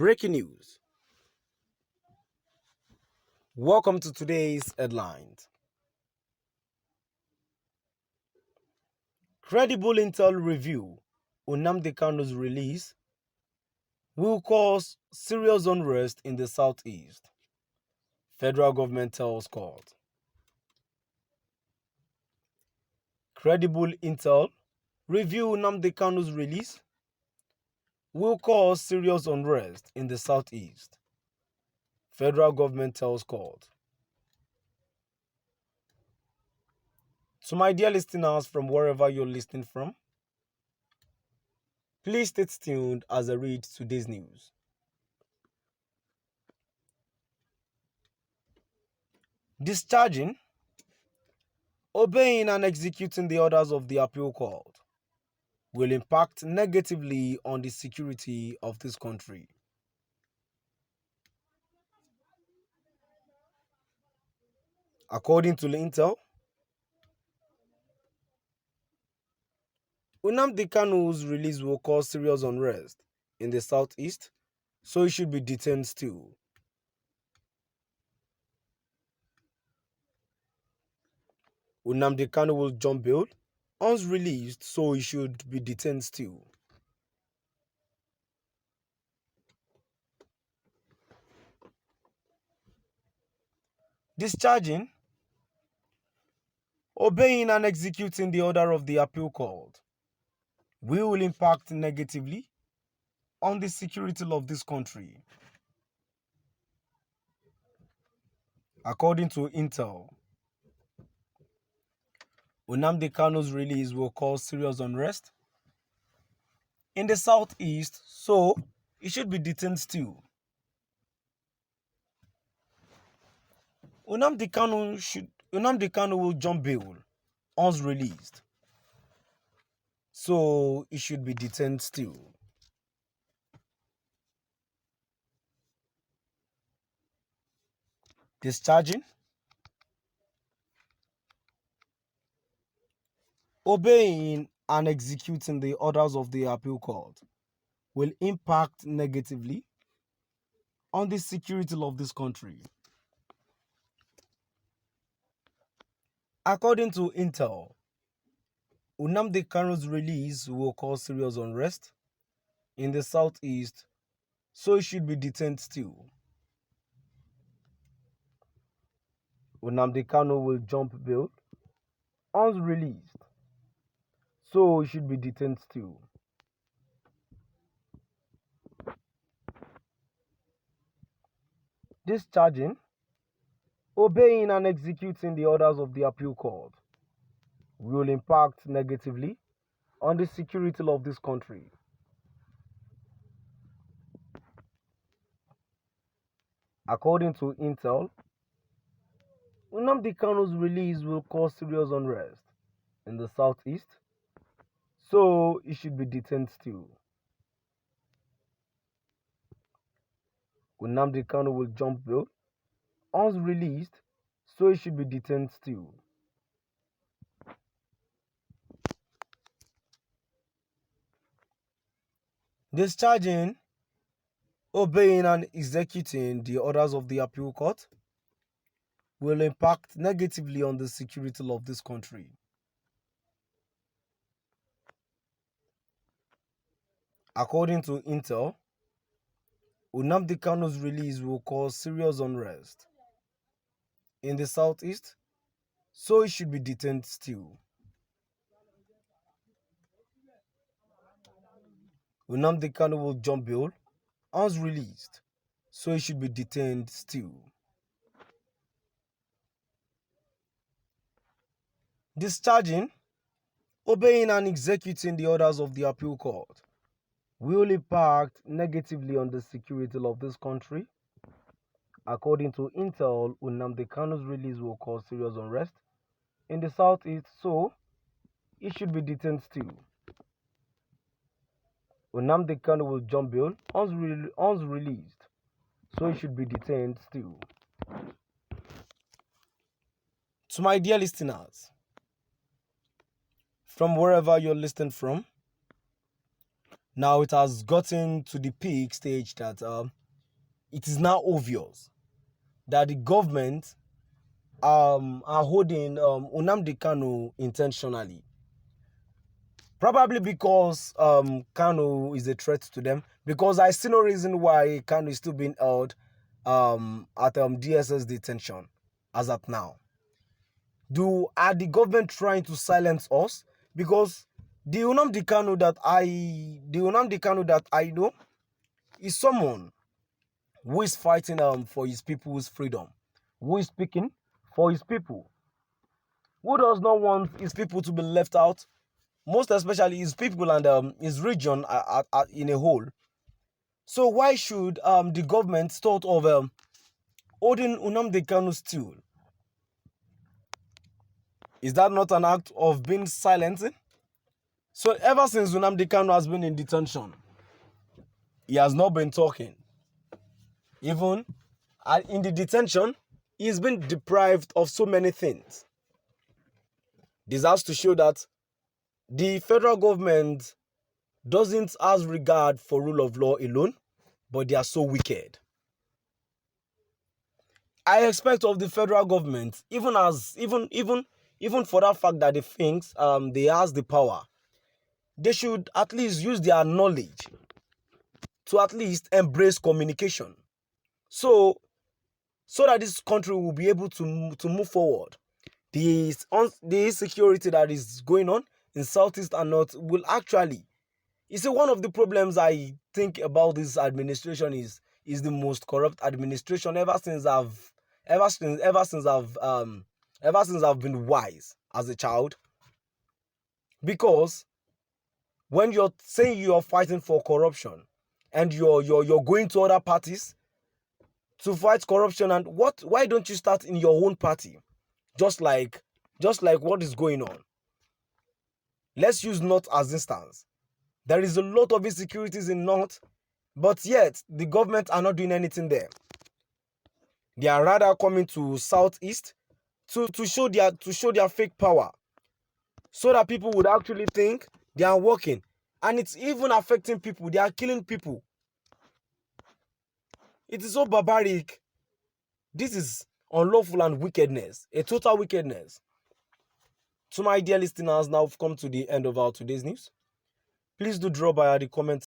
Breaking news. Welcome to today's headlines. Credible intel review Nnamdi Kanu's release will cause serious unrest in the southeast. Federal government tells court. Credible intel review Nnamdi Kanu's release will cause serious unrest in the southeast. Federal government tells court. To my dear listeners from wherever you're listening from, please stay tuned as I read today's news. Discharging, obeying and executing the orders of the appeal court will impact negatively on the security of this country. According to the intel, Nnamdi Kanu's release will cause serious unrest in the southeast, so he should be detained still. Nnamdi Kanu will jump bail once released, so he should be detained still. Discharging, obeying and executing the order of the appeal court will impact negatively on the security of this country. According to intel, Nnamdi Kanu's release will cause serious unrest in the southeast, so he should be detained still. Nnamdi Kanu will jump bail once released, so he should be detained still. Discharging, obeying and executing the orders of the appeal court will impact negatively on the security of this country. According to intel, Nnamdi Kanu's release will cause serious unrest in the southeast, so he should be detained still. Nnamdi Kanu will jump bail once released, so he should be detained still. Discharging, obeying and executing the orders of the appeal court will impact negatively on the security of this country. According to intel, Nnamdi Kanu's release will cause serious unrest in the southeast, so he should be detained still. Nnamdi Kanu will jump bail once released, so he should be detained still. Discharging, obeying and executing the orders of the appeal court will impact negatively on the security of this country. According to intel, Nnamdi Kanu's release will cause serious unrest in the southeast, so he should be detained still. Nnamdi Kanu will jump bail once released, so he should be detained still. Discharging, obeying and executing the orders of the appeal court will impact negatively on the security of this country. According to intel, Nnamdi Kanu's release will cause serious unrest in the southeast, so he should be detained still. Nnamdi Kanu will jump bail once released, so he should be detained still. To my dear listeners, from wherever you're listening from, now it has gotten to the peak stage that it is now obvious that the government are holding Nnamdi Kanu intentionally. Probably because Kanu is a threat to them. Because I see no reason why Kanu is still being held at DSS detention as at now. Are the government trying to silence us? Because the Nnamdi Kanu that I know is someone who is fighting for his people's freedom, who is speaking for his people, who does not want his people to be left out, most especially his people and his region in a whole. So why should the government start of holding Nnamdi Kanu still? Is that not an act of being silencing? So ever since Nnamdi Kanu has been in detention, he has not been talking. Even in the detention, he's been deprived of so many things. This has to show that the federal government doesn't have regard for rule of law alone, but they are so wicked. I expect of the federal government, even for that fact that they think they has the power, they should at least use their knowledge to at least embrace communication, so that this country will be able to move forward. The insecurity that is going on in Southeast and North will actually, you see, one of the problems I think about this administration is the most corrupt administration ever since I've been wise as a child. Because when you're saying you're fighting for corruption and you're going to other parties to fight corruption, and why don't you start in your own party? Just like what is going on. Let's use North as instance. There is a lot of insecurities in North, but yet the government are not doing anything there. They are rather coming to Southeast to show their fake power, so that people would actually think they are working. And it's even affecting people. They are killing people. It is so barbaric. This is unlawful and wickedness, a total wickedness. To my dear listeners, now we've come to the end of our today's news. Please do drop by the comment